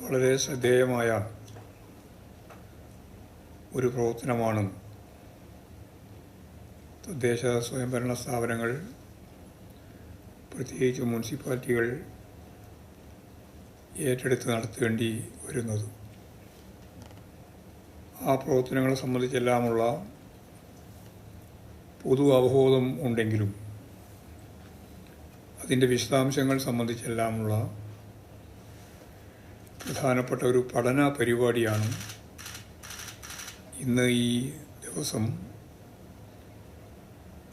വളരെ ശ്രദ്ധേയമായ ഒരു പ്രവർത്തനമാണ് തദ്ദേശ സ്വയംഭരണ സ്ഥാപനങ്ങൾ, പ്രത്യേകിച്ച് മുനിസിപ്പാലിറ്റികൾ ഏറ്റെടുത്ത് നടത്തേണ്ടി വരുന്നത്. ആ പ്രവർത്തനങ്ങളെ സംബന്ധിച്ചെല്ലാമുള്ള പൊതു അവബോധം ഉണ്ടെങ്കിലും അതിൻ്റെ വിശദാംശങ്ങൾ സംബന്ധിച്ചെല്ലാമുള്ള പ്രധാനപ്പെട്ട ഒരു പഠന പരിപാടിയാണ് ഇന്ന് ഈ ദിവസം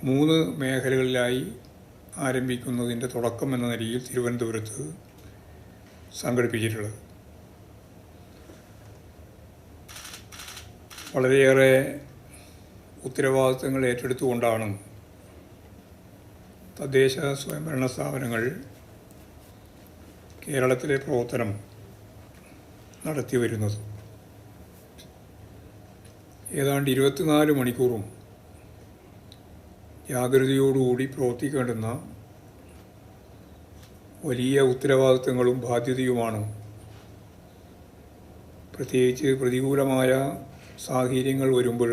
3 മേഖലകളിലായി ആരംഭിക്കുന്നതിൻ്റെ തുടക്കം എന്ന നിലയിൽ തിരുവനന്തപുരത്ത് സംഘടിപ്പിച്ചിട്ടുള്ളത്. വളരെയേറെ ഉത്തരവാദിത്തങ്ങൾ ഏറ്റെടുത്തുകൊണ്ടാണ് തദ്ദേശ സ്വയംഭരണ സ്ഥാപനങ്ങൾ കേരളത്തിലെ പ്രവർത്തനം നടത്തി വരുന്നത്. ഏതാണ്ട് 24 മണിക്കൂറും ജാഗ്രതയോടുകൂടി പ്രവർത്തിക്കേണ്ടുന്ന വലിയ ഉത്തരവാദിത്തങ്ങളും ബാധ്യതയുമാണ്. പ്രത്യേകിച്ച് പ്രതികൂലമായ സാഹചര്യങ്ങൾ വരുമ്പോൾ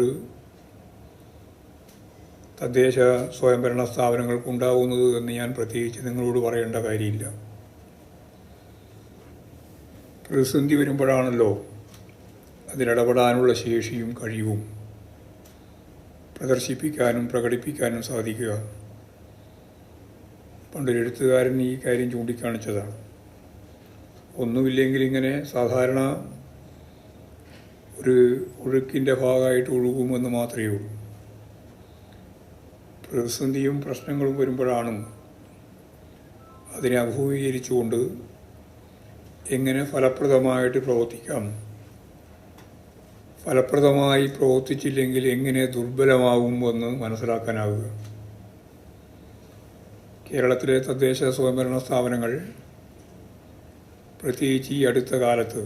തദ്ദേശ സ്വയംഭരണ സ്ഥാപനങ്ങൾക്കുണ്ടാകുന്നത് എന്ന് ഞാൻ പ്രത്യേകിച്ച് നിങ്ങളോട് പറയേണ്ട കാര്യമില്ല. പ്രതിസന്ധി വരുമ്പോഴാണല്ലോ അതിലിടപെടാനുള്ള ശേഷിയും കഴിവും പ്രദർശിപ്പിക്കാനും പ്രകടിപ്പിക്കാനും സാധിക്കുക. പണ്ടൊരു എഴുത്തുകാരൻ ഈ കാര്യം ചൂണ്ടിക്കാണിച്ചതാണ്. ഒന്നുമില്ലെങ്കിൽ ഇങ്ങനെ സാധാരണ ഒരു ഒഴുക്കിൻ്റെ ഭാഗമായിട്ട് ഒഴുകുമെന്ന് മാത്രമേ ഉള്ളൂ. പ്രതിസന്ധിയും പ്രശ്നങ്ങളും വരുമ്പോഴാണ് അതിനെ അഭിമുഖീകരിച്ചുകൊണ്ട് എങ്ങനെ ഫലപ്രദമായിട്ട് പ്രവർത്തിക്കാം, ഫലപ്രദമായി പ്രവർത്തിച്ചില്ലെങ്കിൽ എങ്ങനെ ദുർബലമാകുമെന്ന് മനസ്സിലാക്കാനാവുക. കേരളത്തിലെ തദ്ദേശ സ്വയംഭരണ സ്ഥാപനങ്ങൾ പ്രത്യേകിച്ച് ഈ അടുത്ത കാലത്ത്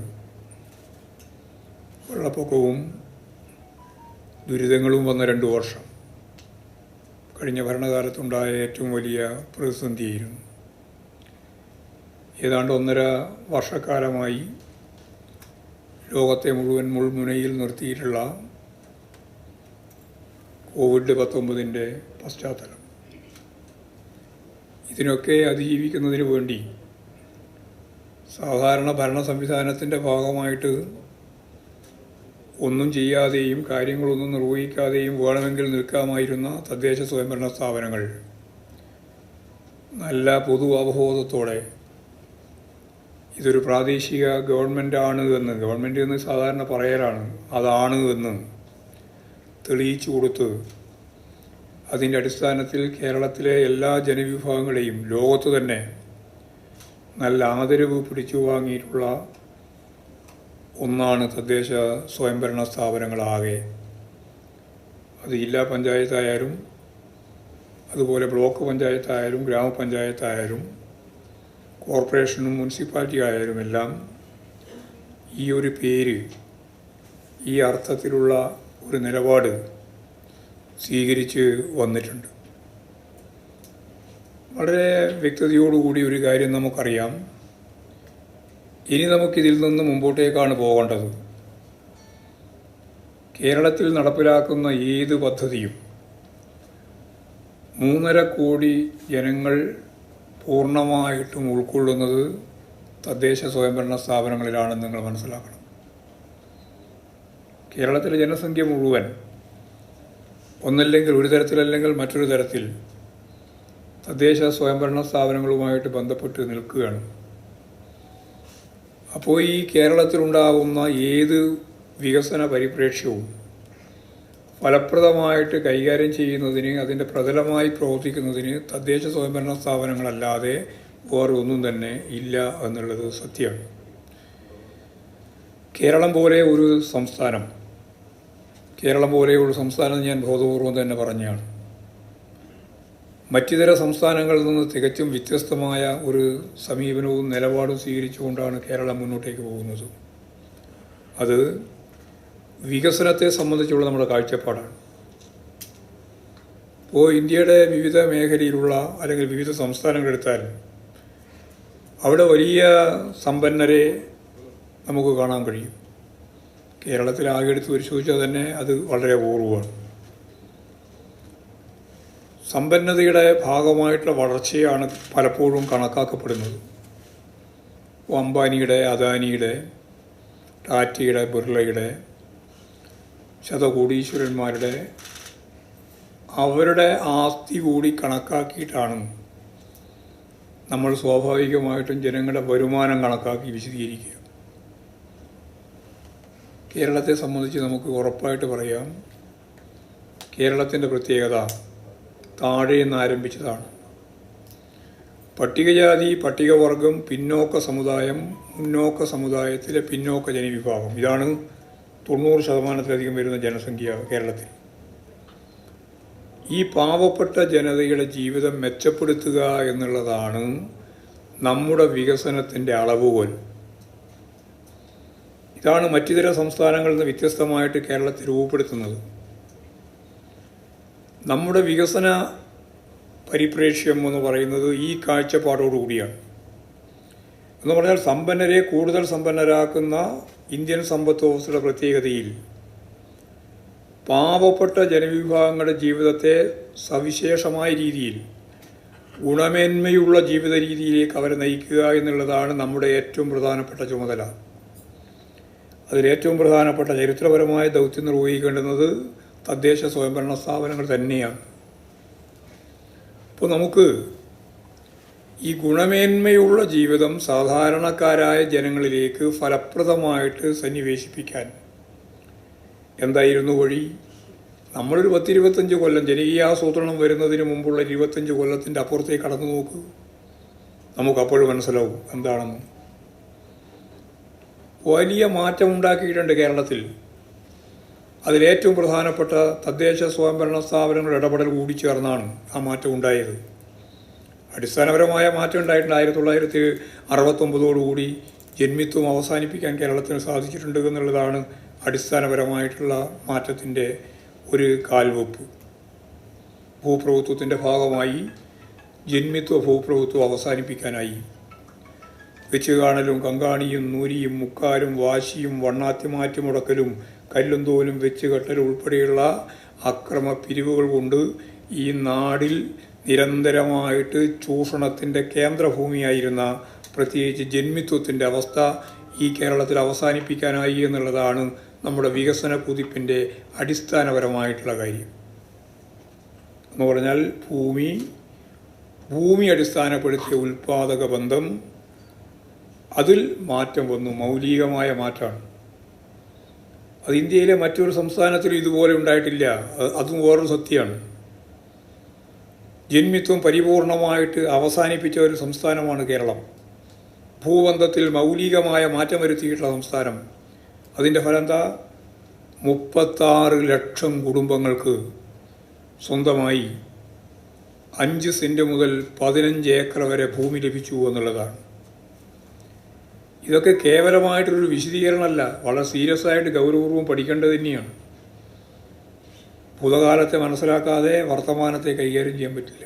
വെള്ളപ്പൊക്കവും ദുരിതങ്ങളും വന്ന 2 വർഷം കഴിഞ്ഞ ഭരണകാലത്തുണ്ടായ ഏറ്റവും വലിയ പ്രതിസന്ധിയായിരുന്നു. ഏതാണ്ട് 1.5 വർഷക്കാലമായി ലോകത്തെ മുഴുവൻ മുൾമുനയിൽ നിർത്തിയിട്ടുള്ള കോവിഡ്-19 പശ്ചാത്തലം. ഇതിനൊക്കെ അതിജീവിക്കുന്നതിന് വേണ്ടി സാധാരണ ഭരണ സംവിധാനത്തിൻ്റെ ഭാഗമായിട്ട് ഒന്നും ചെയ്യാതെയും കാര്യങ്ങളൊന്നും നിർവഹിക്കാതെയും വേണമെങ്കിൽ നിൽക്കാമായിരുന്ന തദ്ദേശ സ്വയംഭരണ സ്ഥാപനങ്ങൾ നല്ല പൊതു അവബോധത്തോടെ ഇതൊരു പ്രാദേശിക ഗവൺമെൻറ്റാണ് എന്ന്, ഗവൺമെൻറ് എന്ന് സാധാരണ പറയലാണ്, അതാണ് എന്ന് തെളിയിച്ചു കൊടുത്ത് അതിൻ്റെ അടിസ്ഥാനത്തിൽ കേരളത്തിലെ എല്ലാ ജനവിഭാഗങ്ങളെയും ലോകത്ത് തന്നെ നല്ല ആദരവ് പിടിച്ചു വാങ്ങിയിട്ടുള്ള ഒന്നാണ് തദ്ദേശ സ്വയംഭരണ സ്ഥാപനങ്ങളാകെ. അത് ജില്ലാ പഞ്ചായത്തായാലും അതുപോലെ ബ്ലോക്ക് പഞ്ചായത്തായാലും ഗ്രാമപഞ്ചായത്തായാലും കോർപ്പറേഷനും മുനിസിപ്പാലിറ്റി ആയാലും എല്ലാം ഈ ഒരു പേര്, ഈ അർത്ഥത്തിലുള്ള ഒരു നിലപാട് സ്വീകരിച്ച് വന്നിട്ടുണ്ട്. വളരെ വ്യക്തതയോടുകൂടി ഒരു കാര്യം നമുക്കറിയാം. ഇനി നമുക്കിതിൽ നിന്ന് മുമ്പോട്ടേക്കാണ് പോകേണ്ടത്. കേരളത്തിൽ നടപ്പിലാക്കുന്ന ഏത് പദ്ധതിയും 3.5 കോടി ജനങ്ങൾ പൂർണ്ണമായിട്ടും ഉൾക്കൊള്ളുന്നത് തദ്ദേശ സ്വയംഭരണ സ്ഥാപനങ്ങളിലാണെന്ന് നിങ്ങൾ മനസ്സിലാക്കണം. കേരളത്തിലെ ജനസംഖ്യ മുഴുവൻ ഒന്നല്ലെങ്കിൽ ഒരു തരത്തിലല്ലെങ്കിൽ മറ്റൊരു തരത്തിൽ തദ്ദേശ സ്വയംഭരണ സ്ഥാപനങ്ങളുമായിട്ട് ബന്ധപ്പെട്ട് നിൽക്കുകയാണ്. അപ്പോൾ ഈ കേരളത്തിലുണ്ടാകുന്ന ഏത് വികസന പരിപ്രേക്ഷ്യവും ഫലപ്രദമായിട്ട് കൈകാര്യം ചെയ്യുന്നതിന്, അതിൻ്റെ പ്രതലമായി പ്രവർത്തിക്കുന്നതിന് തദ്ദേശ സ്വയംഭരണ സ്ഥാപനങ്ങളല്ലാതെ വേറെ ഒന്നും തന്നെ ഇല്ല എന്നുള്ളത് സത്യമാണ്. കേരളം പോലെ ഒരു സംസ്ഥാനം ഞാൻ ബോധപൂർവം തന്നെ പറഞ്ഞാണ്. മറ്റിതര സംസ്ഥാനങ്ങളിൽ നിന്ന് തികച്ചും വ്യത്യസ്തമായ ഒരു സമീപനവും നിലപാടും സ്വീകരിച്ചുകൊണ്ടാണ് കേരളം മുന്നോട്ടേക്ക് പോകുന്നത്. അത് വികസനത്തെ സംബന്ധിച്ചുള്ള നമ്മുടെ കാഴ്ചപ്പാടാണ്. ഇപ്പോൾ ഇന്ത്യയുടെ വിവിധ മേഖലയിലുള്ള അല്ലെങ്കിൽ വിവിധ സംസ്ഥാനങ്ങളെടുത്താൽ അവിടെ വലിയ സമ്പന്നരെ നമുക്ക് കാണാൻ കഴിയും. കേരളത്തിൽ ആകെ എടുത്ത് പരിശോധിച്ചാൽ തന്നെ അത് വളരെ അപൂർവമാണ്. സമ്പന്നതയുടെ ഭാഗമായിട്ടുള്ള വളർച്ചയാണ് പലപ്പോഴും കണക്കാക്കപ്പെടുന്നത്. അംബാനിയുടെ, അദാനിയുടെ, ടാറ്റയുടെ, ബിർളയുടെ, ശതകോടീശ്വരന്മാരുടെ അവരുടെ ആസ്തി കൂടി കണക്കാക്കിയിട്ടാണ് നമ്മൾ സ്വാഭാവികമായിട്ടും ജനങ്ങളുടെ വരുമാനം കണക്കാക്കി വിശദീകരിക്കുക. കേരളത്തെ സംബന്ധിച്ച് നമുക്ക് ഉറപ്പായിട്ട് പറയാം, കേരളത്തിൻ്റെ പ്രത്യേകത താഴെ നിന്ന് ആരംഭിച്ചതാണ്. പട്ടികജാതി, പട്ടികവർഗം, പിന്നോക്ക സമുദായം, മുന്നോക്ക സമുദായത്തിലെ പിന്നോക്ക ജനവിഭാഗം, ഇതാണ് 90% വരുന്ന ജനസംഖ്യ കേരളത്തിൽ. ഈ പാവപ്പെട്ട ജനതയുടെ ജീവിതം മെച്ചപ്പെടുത്തുക എന്നുള്ളതാണ് നമ്മുടെ വികസനത്തിൻ്റെ അളവുകോൽ. ഇതാണ് മറ്റിതര സംസ്ഥാനങ്ങളിൽ നിന്ന് വ്യത്യസ്തമായിട്ട് കേരളത്തിൽ രൂപപ്പെടുത്തുന്നത്. നമ്മുടെ വികസന പരിപ്രേക്ഷ്യം എന്ന് പറയുന്നത് ഈ കാഴ്ചപ്പാടോടുകൂടിയാണ്. എന്ന് പറഞ്ഞാൽ സമ്പന്നരെ കൂടുതൽ സമ്പന്നരാക്കുന്ന ഇന്ത്യൻ സമ്പദ് വ്യവസ്ഥയുടെ പ്രത്യേകതയിൽ പാവപ്പെട്ട ജനവിഭാഗങ്ങളുടെ ജീവിതത്തെ സവിശേഷമായ രീതിയിൽ ഗുണമേന്മയുള്ള ജീവിത രീതിയിലേക്ക് അവരെ നയിക്കുക എന്നുള്ളതാണ് നമ്മുടെ ഏറ്റവും പ്രധാനപ്പെട്ട ചുമതല. അതിലേറ്റവും പ്രധാനപ്പെട്ട ചരിത്രപരമായ ദൗത്യം നിർവഹിക്കേണ്ടുന്നത് തദ്ദേശ സ്വയംഭരണ സ്ഥാപനങ്ങൾ തന്നെയാണ്. അപ്പോൾ നമുക്ക് ഈ ഗുണമേന്മയുള്ള ജീവിതം സാധാരണക്കാരായ ജനങ്ങളിലേക്ക് ഫലപ്രദമായിട്ട് സന്നിവേശിപ്പിക്കാൻ എന്തായിരുന്നു വഴി? നമ്മളൊരു 10-25 കൊല്ലം ജനകീയാസൂത്രണം വരുന്നതിന് മുമ്പുള്ള 25 കൊല്ലത്തിൻ്റെ അപ്പുറത്തേക്ക് കടന്നു നോക്കൂ. നമുക്കപ്പോഴും മനസ്സിലാവും എന്താണെന്ന്. വലിയ മാറ്റം ഉണ്ടാക്കിയിട്ടുണ്ട് കേരളത്തിൽ. അതിലേറ്റവും പ്രധാനപ്പെട്ട തദ്ദേശ സ്വയംഭരണ സ്ഥാപനങ്ങളുടെ ഇടപെടൽ കൂടി ചേർന്നാണ് ആ മാറ്റം ഉണ്ടായത്. അടിസ്ഥാനപരമായ മാറ്റം ഉണ്ടായിട്ടുണ്ട്. 1969 ജന്മിത്വം അവസാനിപ്പിക്കാൻ കേരളത്തിന് സാധിച്ചിട്ടുണ്ട് എന്നുള്ളതാണ് അടിസ്ഥാനപരമായിട്ടുള്ള മാറ്റത്തിൻ്റെ ഒരു കാൽവെപ്പ്. ഭൂപ്രഭുത്വത്തിൻ്റെ ഭാഗമായി ജന്മിത്വ ഭൂപ്രഭുത്വം അവസാനിപ്പിക്കാനായി. വെച്ച് കാണലും കങ്കാണിയും നൂരിയും മുക്കാലും വാശിയും വണ്ണാത്തിമാറ്റി മുടക്കലും കല്ലും തോലും വെച്ച് കെട്ടലും ഉൾപ്പെടെയുള്ള അക്രമ പിരിവുകൾ കൊണ്ട് ഈ നാടിൽ നിരന്തരമായിട്ട് ചൂഷണത്തിൻ്റെ കേന്ദ്രഭൂമിയായിരുന്ന പ്രത്യേകിച്ച് ജന്മിത്വത്തിൻ്റെ അവസ്ഥ ഈ കേരളത്തിൽ അവസാനിപ്പിക്കാനായി എന്നുള്ളതാണ് നമ്മുടെ വികസന കുതിപ്പിൻ്റെ അടിസ്ഥാനപരമായിട്ടുള്ള കാര്യം. എന്ന് പറഞ്ഞാൽ ഭൂമി അടിസ്ഥാനപ്പെടുത്തിയ ഉൽപാദക ബന്ധം, അതിൽ മാറ്റം വന്നു, മൗലികമായ മാറ്റമാണ്. അത് ഇന്ത്യയിലെ മറ്റൊരു സംസ്ഥാനത്തിലും ഇതുപോലെ ഉണ്ടായിട്ടില്ല. അതും വേറൊരു സത്യമാണ്. ജന്മിത്വം പരിപൂർണമായിട്ട് അവസാനിപ്പിച്ച ഒരു സംസ്ഥാനമാണ് കേരളം. ഭൂബന്ധത്തിൽ മൗലികമായ മാറ്റം വരുത്തിയിട്ടുള്ള സംസ്ഥാനം. അതിൻ്റെ ഫലം എന്താ? 36 ലക്ഷം കുടുംബങ്ങൾക്ക് സ്വന്തമായി 5 സെൻറ്റ് മുതൽ 15 ഏക്കർ വരെ ഭൂമി ലഭിച്ചു എന്നുള്ളതാണ്. ഇതൊക്കെ കേവലമായിട്ടൊരു വിശദീകരണമല്ല, വളരെ സീരിയസ് ആയിട്ട് ഗൗരവപൂർവ്വം പഠിക്കേണ്ടത് തന്നെയാണ്. ഭൂതകാലത്തെ മനസ്സിലാക്കാതെ വർത്തമാനത്തെ കൈകാര്യം ചെയ്യാൻ പറ്റില്ല.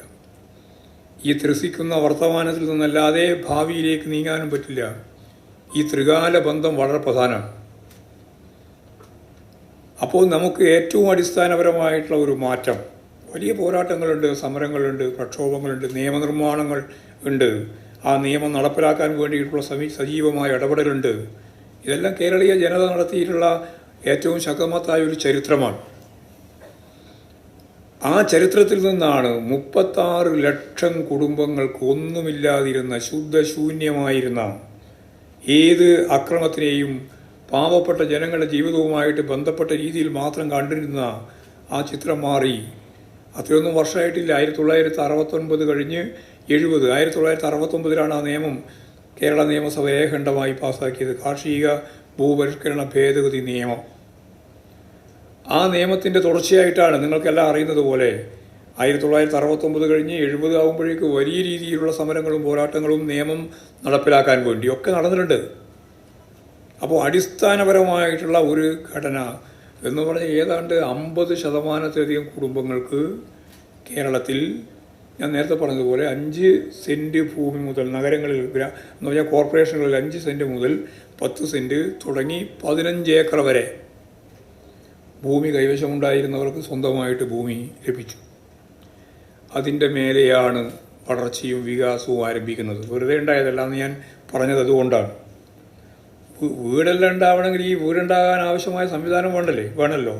ഈ ത്രസിക്കുന്ന വർത്തമാനത്തിൽ നിന്നല്ലാതെ ഭാവിയിലേക്ക് നീങ്ങാനും പറ്റില്ല. ഈ ത്രികാല ബന്ധം വളരെ പ്രധാനമാണ്. അപ്പോൾ നമുക്ക് ഏറ്റവും അടിസ്ഥാനപരമായിട്ടുള്ള ഒരു മാറ്റം, വലിയ പോരാട്ടങ്ങളുണ്ട്, സമരങ്ങളുണ്ട്, പ്രക്ഷോഭങ്ങളുണ്ട്, നിയമനിർമ്മാണങ്ങൾ ഉണ്ട്, ആ നിയമം നടപ്പിലാക്കാൻ വേണ്ടിയിട്ടുള്ള സജീവമായ ഇടപെടലുണ്ട്. ഇതെല്ലാം കേരളീയ ജനത നടത്തിയിട്ടുള്ള ഏറ്റവും ശക്തമത്തായ ഒരു ചരിത്രമാണ്. ആ ചരിത്രത്തിൽ നിന്നാണ് 36 ലക്ഷം കുടുംബങ്ങൾക്ക് ഒന്നുമില്ലാതിരുന്ന, ശുദ്ധശൂന്യമായിരുന്ന, ഏത് അക്രമത്തിനെയും പാവപ്പെട്ട ജനങ്ങളുടെ ജീവിതവുമായിട്ട് ബന്ധപ്പെട്ട രീതിയിൽ മാത്രം കണ്ടിരുന്ന ആ ചിത്രം മാറി. അത്രയൊന്നും വർഷമായിട്ടില്ല. 1969 കഴിഞ്ഞ് 70. 1969 ആ നിയമം കേരള നിയമസഭ ഏകണ്ഠമായി പാസ്സാക്കിയത്, കാർഷിക ഭൂപരിഷ്കരണ ഭേദഗതി നിയമം. ആ നിയമത്തിൻ്റെ തുടർച്ചയായിട്ടാണ് നിങ്ങൾക്കെല്ലാം അറിയുന്നത് പോലെ 1969 കഴിഞ്ഞ് 70 ആകുമ്പോഴേക്ക് വലിയ രീതിയിലുള്ള സമരങ്ങളും പോരാട്ടങ്ങളും നിയമം നടപ്പിലാക്കാൻ വേണ്ടിയൊക്കെ നടന്നിട്ടുണ്ട്. അപ്പോൾ അടിസ്ഥാനപരമായിട്ടുള്ള ഒരു ഘടന എന്ന് പറഞ്ഞാൽ ഏതാണ്ട് 50% കുടുംബങ്ങൾക്ക് കേരളത്തിൽ ഞാൻ നേരത്തെ പറഞ്ഞതുപോലെ 5 സെൻറ്റ് ഭൂമി മുതൽ നഗരങ്ങളിൽ എന്ന് പറഞ്ഞാൽ കോർപ്പറേഷനുകളിൽ 5 സെൻറ്റ് മുതൽ 10 സെൻറ്റ് തുടങ്ങി 15 ഏക്കർ വരെ ഭൂമി കൈവശമുണ്ടായിരുന്നവർക്ക് സ്വന്തമായിട്ട് ഭൂമി ലഭിച്ചു. അതിൻ്റെ മേലെയാണ് വളർച്ചയും വികാസവും ആരംഭിക്കുന്നത്. വെറുതെ ഉണ്ടായതല്ല എന്ന് ഞാൻ പറഞ്ഞത് അതുകൊണ്ടാണ്. വീടെല്ലാം ഉണ്ടാവണമെങ്കിൽ ഈ വീടുണ്ടാകാൻ ആവശ്യമായ സംവിധാനം വേണമല്ലോ.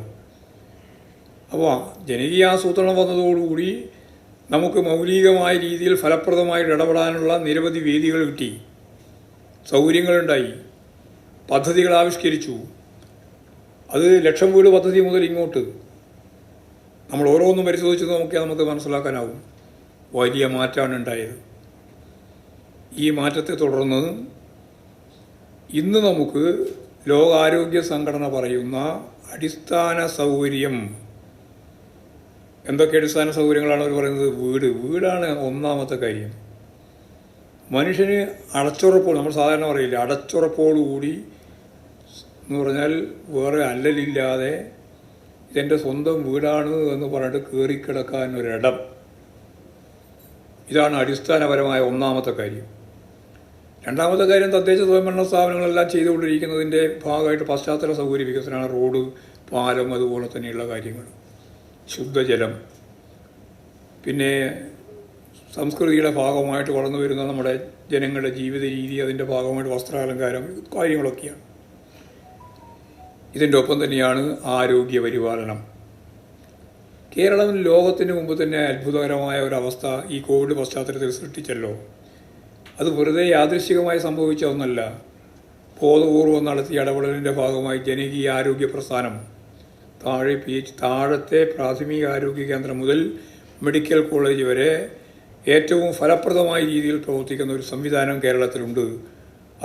അപ്പോൾ ജനകീയ ആസൂത്രണം വന്നതോടുകൂടി നമുക്ക് മൗലികമായ രീതിയിൽ ഫലപ്രദമായിട്ട് ഇടപെടാനുള്ള നിരവധി വേദികൾ കിട്ടി, സൗകര്യങ്ങളുണ്ടായി, പദ്ധതികൾ ആവിഷ്കരിച്ചു. അത് ലക്ഷം വീട് പദ്ധതി മുതൽ ഇങ്ങോട്ട് നമ്മൾ ഓരോന്നും പരിശോധിച്ച് നോക്കിയാൽ നമുക്ക് മനസ്സിലാക്കാനാവും വലിയ മാറ്റമാണ് ഉണ്ടായത്. ഈ മാറ്റത്തെ തുടർന്ന് ഇന്ന് നമുക്ക് ലോകാരോഗ്യ സംഘടന പറയുന്ന അടിസ്ഥാന സൗകര്യം, എന്തൊക്കെ അടിസ്ഥാന സൗകര്യങ്ങളാണ് അവർ പറയുന്നത്? വീടാണ് ഒന്നാമത്തെ കാര്യം. മനുഷ്യന് അടച്ചുറപ്പോട്, നമ്മൾ സാധാരണ പറയില്ല, അടച്ചുറപ്പോടുകൂടി എന്ന് പറഞ്ഞാൽ വേറെ അല്ലലില്ലാതെ ഇതെൻ്റെ സ്വന്തം വീടാണ് എന്ന് പറഞ്ഞിട്ട് കയറിക്കിടക്കാൻ ഒരിടം. ഇതാണ് അടിസ്ഥാനപരമായ ഒന്നാമത്തെ കാര്യം. രണ്ടാമത്തെ കാര്യം, തദ്ദേശ സ്വയംഭരണ സ്ഥാപനങ്ങളെല്ലാം ചെയ്തുകൊണ്ടിരിക്കുന്നതിൻ്റെ ഭാഗമായിട്ട് പശ്ചാത്തല സൗകര്യ വികസനമാണ്. റോഡ്, പാലം, അതുപോലെ തന്നെയുള്ള കാര്യങ്ങൾ, ശുദ്ധജലം, പിന്നെ സംസ്കൃതിയുടെ ഭാഗമായിട്ട് വളർന്നു വരുന്ന നമ്മുടെ ജനങ്ങളുടെ ജീവിത രീതി, അതിൻ്റെ ഭാഗമായിട്ട് വസ്ത്രാലങ്കാരം, കാര്യങ്ങളൊക്കെയാണ്. ഇതിൻ്റെ ഒപ്പം തന്നെയാണ് ആരോഗ്യ പരിപാലനം. കേരളം ലോകത്തിന് മുമ്പ് തന്നെ അത്ഭുതകരമായ ഒരവസ്ഥ ഈ കോവിഡ് പശ്ചാത്തലത്തിൽ സൃഷ്ടിച്ചല്ലോ. അത് വെറുതെ യാദൃശ്ചികമായി സംഭവിച്ച ഒന്നല്ല. ബോധപൂർവം നടത്തിയ ഇടപെടലിൻ്റെ ഭാഗമായി ജനകീയ ആരോഗ്യ പ്രസ്ഥാനം താഴത്തെ പ്രാഥമിക ആരോഗ്യ കേന്ദ്രം മുതൽ മെഡിക്കൽ കോളേജ് വരെ ഏറ്റവും ഫലപ്രദമായ രീതിയിൽ പ്രവർത്തിക്കുന്ന ഒരു സംവിധാനം കേരളത്തിലുണ്ട്.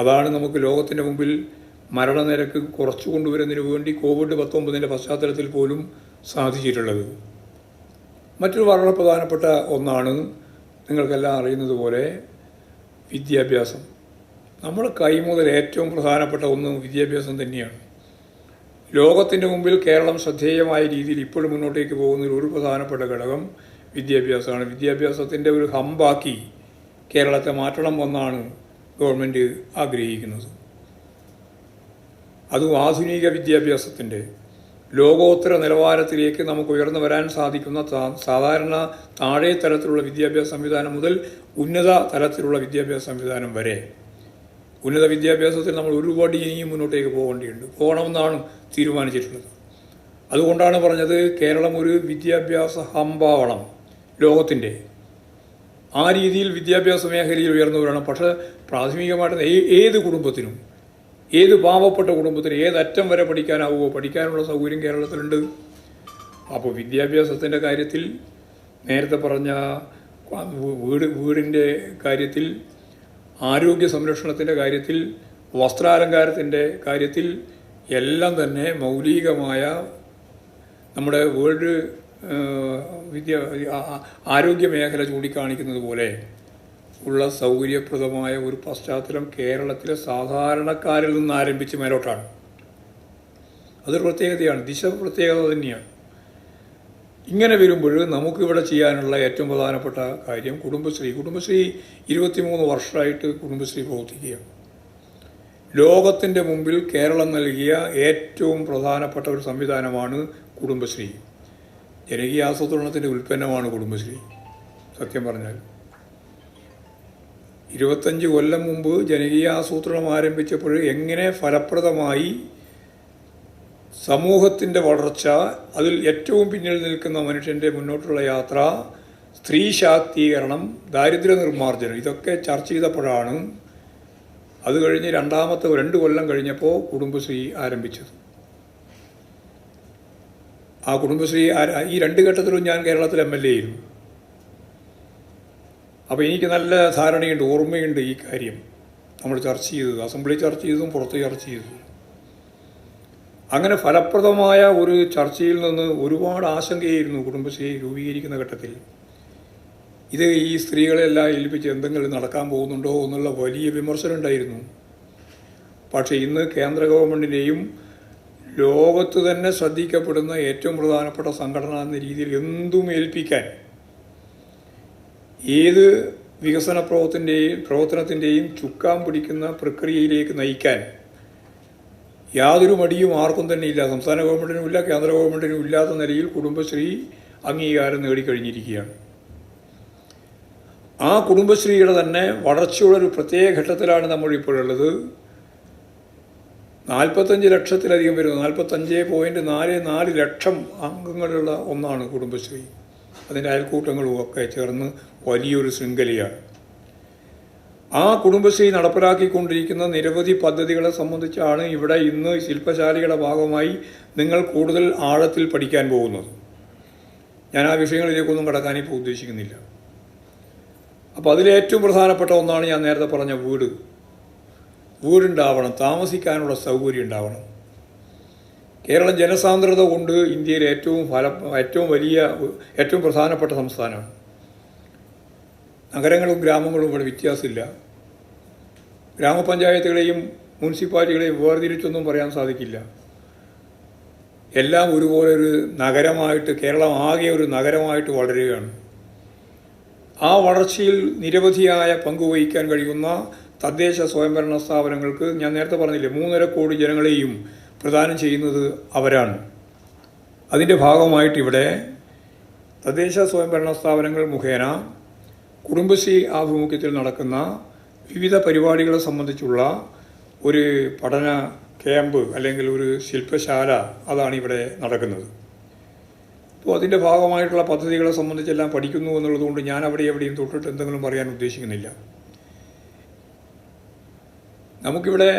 അതാണ് നമുക്ക് ലോകത്തിൻ്റെ മുമ്പിൽ മരണനിരക്ക് കുറച്ചു കൊണ്ടുവരുന്നതിന് വേണ്ടി COVID-19 പശ്ചാത്തലത്തിൽ പോലും സാധിച്ചിട്ടുള്ളത്. മറ്റൊരു വളരെ പ്രധാനപ്പെട്ട ഒന്നാണ്, നിങ്ങൾക്കെല്ലാം അറിയുന്നത് പോലെ, വിദ്യാഭ്യാസം. നമ്മുടെ കൈമുതൽ ഏറ്റവും പ്രധാനപ്പെട്ട ഒന്ന് വിദ്യാഭ്യാസം തന്നെയാണ്. ലോകത്തിൻ്റെ മുമ്പിൽ കേരളം ശ്രദ്ധേയമായ രീതിയിൽ ഇപ്പോഴും മുന്നോട്ടേക്ക് പോകുന്നതിൽ ഒരു പ്രധാനപ്പെട്ട ഘടകം വിദ്യാഭ്യാസമാണ്. വിദ്യാഭ്യാസത്തിൻ്റെ ഒരു ഹമ്പാക്കി കേരളത്തെ മാറ്റണം എന്നാണ് ഗവൺമെൻറ് ആഗ്രഹിക്കുന്നത്. അതും ആധുനിക വിദ്യാഭ്യാസത്തിൻ്റെ ലോകോത്തര നിലവാരത്തിലേക്ക് നമുക്ക് ഉയർന്നു വരാൻ സാധിക്കുന്ന സാധാരണ താഴെ തലത്തിലുള്ള വിദ്യാഭ്യാസ സംവിധാനം മുതൽ ഉന്നത തലത്തിലുള്ള വിദ്യാഭ്യാസ സംവിധാനം വരെ. ഉന്നത വിദ്യാഭ്യാസത്തിൽ നമ്മൾ ഒരുപാട് ഇനിയും മുന്നോട്ടേക്ക് പോകണമെന്നാണ് തീരുമാനിച്ചിട്ടുള്ളത്. അതുകൊണ്ടാണ് പറഞ്ഞത് കേരളം ഒരു വിദ്യാഭ്യാസ ഹമ്പാവണം ലോകത്തിൻ്റെ. ആ രീതിയിൽ വിദ്യാഭ്യാസ മേഖലയിൽ ഉയർന്നു വരണം. പക്ഷേ പ്രാഥമികമായിട്ട് ഏത് കുടുംബത്തിനും, ഏത് പാവപ്പെട്ട കുടുംബത്തിന് ഏതറ്റം വരെ പഠിക്കാനാവുമോ പഠിക്കാനുള്ള സൗകര്യം കേരളത്തിലുണ്ട്. അപ്പോൾ വിദ്യാഭ്യാസത്തിൻ്റെ കാര്യത്തിൽ, നേരത്തെ പറഞ്ഞ വീടിൻ്റെ കാര്യത്തിൽ, ആരോഗ്യ സംരക്ഷണത്തിൻ്റെ കാര്യത്തിൽ, വസ്ത്രാലങ്കാരത്തിൻ്റെ കാര്യത്തിൽ എല്ലാം തന്നെ മൗലികമായ നമ്മുടെ വേൾഡ് ആരോഗ്യ മേഖല ചൂണ്ടിക്കാണിക്കുന്നത് പോലെ ഉള്ള സൗകര്യപ്രദമായ ഒരു പശ്ചാത്തലം കേരളത്തിലെ സാധാരണക്കാരിൽ നിന്ന് ആരംഭിച്ച് മേലോട്ടാണ്. അതൊരു പ്രത്യേകതയാണ്, പ്രത്യേകത തന്നെയാണ്. ഇങ്ങനെ വരുമ്പോൾ നമുക്കിവിടെ ചെയ്യാനുള്ള ഏറ്റവും പ്രധാനപ്പെട്ട കാര്യം കുടുംബശ്രീ 23 വർഷമായിട്ട് കുടുംബശ്രീ പ്രവർത്തിക്കുകയാണ്. ലോകത്തിൻ്റെ മുമ്പിൽ കേരളം നൽകിയ ഏറ്റവും പ്രധാനപ്പെട്ട ഒരു സംവിധാനമാണ് കുടുംബശ്രീ. ജനകീയ ആസൂത്രണത്തിൻ്റെ ഉൽപ്പന്നമാണ് കുടുംബശ്രീ. സത്യം പറഞ്ഞാൽ 25 കൊല്ലം മുമ്പ് ജനകീയ ആസൂത്രണം ആരംഭിച്ചപ്പോൾ എങ്ങനെ ഫലപ്രദമായി സമൂഹത്തിൻ്റെ വളർച്ച, അതിൽ ഏറ്റവും പിന്നിൽ നിൽക്കുന്ന മനുഷ്യൻ്റെ മുന്നോട്ടുള്ള യാത്ര, സ്ത്രീ ശാക്തീകരണം, ദാരിദ്ര്യ നിർമ്മാർജ്ജനം, ഇതൊക്കെ ചർച്ച ചെയ്തപ്പോഴാണ് അത് കഴിഞ്ഞ് 2 കൊല്ലം കഴിഞ്ഞപ്പോൾ കുടുംബശ്രീ ആരംഭിച്ചത്. ആ കുടുംബശ്രീ ഈ 2 ഘട്ടത്തിലും ഞാൻ കേരളത്തിൽ MLA ആയിരുന്നു. അപ്പോൾ എനിക്ക് നല്ല ധാരണയുണ്ട്, ഓർമ്മയുണ്ട് ഈ കാര്യം. നമ്മൾ ചർച്ച ചെയ്തത്, അസംബ്ലി ചർച്ച ചെയ്തതും പുറത്ത് ചർച്ച ചെയ്തതും. അങ്ങനെ ഫലപ്രദമായ ഒരു ചർച്ചയിൽ നിന്ന് ഒരുപാട് ആശങ്കയായിരുന്നു കുടുംബശ്രീ രൂപീകരിക്കുന്ന ഘട്ടത്തിൽ. ഇത് ഈ സ്ത്രീകളെല്ലാം ഏൽപ്പിച്ച് എന്തെങ്കിലും നടക്കാൻ പോകുന്നുണ്ടോ എന്നുള്ള വലിയ വിമർശനം ഉണ്ടായിരുന്നു. പക്ഷേ ഇന്ന് കേന്ദ്ര ഗവൺമെൻറ്റിൻ്റെയും ലോകത്ത് തന്നെ ശ്രദ്ധിക്കപ്പെടുന്ന ഏറ്റവും പ്രധാനപ്പെട്ട സംഘടന എന്ന രീതിയിൽ എന്തും ഏൽപ്പിക്കാൻ ഏത് വികസന പ്രവർത്തനത്തിൻ്റെയും ചുക്കാൻ പിടിക്കുന്ന പ്രക്രിയയിലേക്ക് നയിക്കാൻ യാതൊരു മടിയും ആർക്കും തന്നെ ഇല്ല. സംസ്ഥാന ഗവൺമെൻറ്റിനും ഇല്ല, കേന്ദ്ര ഗവൺമെൻറ്റിനും ഇല്ലാത്ത നിലയിൽ കുടുംബശ്രീ അംഗീകാരം നേടിക്കഴിഞ്ഞിരിക്കുകയാണ്. ആ കുടുംബശ്രീയുടെ തന്നെ വളർച്ചയുടെ ഒരു പ്രത്യേക ഘട്ടത്തിലാണ് നമ്മളിപ്പോഴുള്ളത്. 45 ലക്ഷത്തിലധികം വരുന്നു. 45.44 ലക്ഷം അംഗങ്ങളുള്ള ഒന്നാണ് കുടുംബശ്രീ. അതിൻ്റെ അയൽക്കൂട്ടങ്ങളും ഒക്കെ ചേർന്ന് വലിയൊരു ശൃംഖലയാണ്. ആ കുടുംബശ്രീ നടപ്പിലാക്കിക്കൊണ്ടിരിക്കുന്ന നിരവധി പദ്ധതികളെ സംബന്ധിച്ചാണ് ഇവിടെ ഇന്ന് ശില്പശാലയുടെ ഭാഗമായി നിങ്ങൾ കൂടുതൽ ആഴത്തിൽ പഠിക്കാൻ പോകുന്നത്. ഞാൻ ആ വിഷയങ്ങളിലേക്കൊന്നും കടക്കാനിപ്പോൾ ഉദ്ദേശിക്കുന്നില്ല. അപ്പോൾ അതിലേറ്റവും പ്രധാനപ്പെട്ട ഒന്നാണ് ഞാൻ നേരത്തെ പറഞ്ഞ വീടുണ്ടാവണം, താമസിക്കാനുള്ള സൗകര്യം ഉണ്ടാവണം. കേരളം ജനസാന്ദ്രത കൊണ്ട് ഇന്ത്യയിൽ ഏറ്റവും പ്രധാനപ്പെട്ട സംസ്ഥാനമാണ്. നഗരങ്ങളും ഗ്രാമങ്ങളും ഇവിടെ വ്യത്യാസമില്ല. ഗ്രാമപഞ്ചായത്തുകളെയും മുനിസിപ്പാലിറ്റികളെയും വേർതിരിച്ചൊന്നും പറയാൻ സാധിക്കില്ല. എല്ലാം ഒരുപോലെ ഒരു നഗരമായിട്ട്, കേരളം ആകെ ഒരു നഗരമായിട്ട് വളരുകയാണ്. ആ വളർച്ചയിൽ നിരവധിയായ പങ്കുവഹിക്കാൻ കഴിയുന്ന തദ്ദേശ സ്വയംഭരണ സ്ഥാപനങ്ങൾക്ക് ഞാൻ നേരത്തെ പറഞ്ഞില്ലേ 3.5 കോടി ജനങ്ങളെയും പ്രദാനം ചെയ്യുന്നത് അവരാണ്. അതിൻ്റെ ഭാഗമായിട്ട് ഇവിടെ തദ്ദേശ സ്വയംഭരണ സ്ഥാപനങ്ങൾ മുഖേന കുടുംബശ്രീ ആഭിമുഖ്യത്തിൽ നടക്കുന്ന വിവിധ പരിപാടികളെ സംബന്ധിച്ചുള്ള ഒരു പഠന ക്യാമ്പ് അല്ലെങ്കിൽ ഒരു ശില്പശാല അതാണ് ഇവിടെ നടക്കുന്നത്. അപ്പോൾ അതിൻ്റെ ഭാഗമായിട്ടുള്ള പദ്ധതികളെ സംബന്ധിച്ചെല്ലാം പഠിക്കുന്നു എന്നുള്ളതുകൊണ്ട് ഞാൻ എവിടെയും തൊട്ടിട്ട് എന്തെങ്കിലും പറയാൻ ഉദ്ദേശിക്കുന്നില്ല. നമുക്കിവിടെ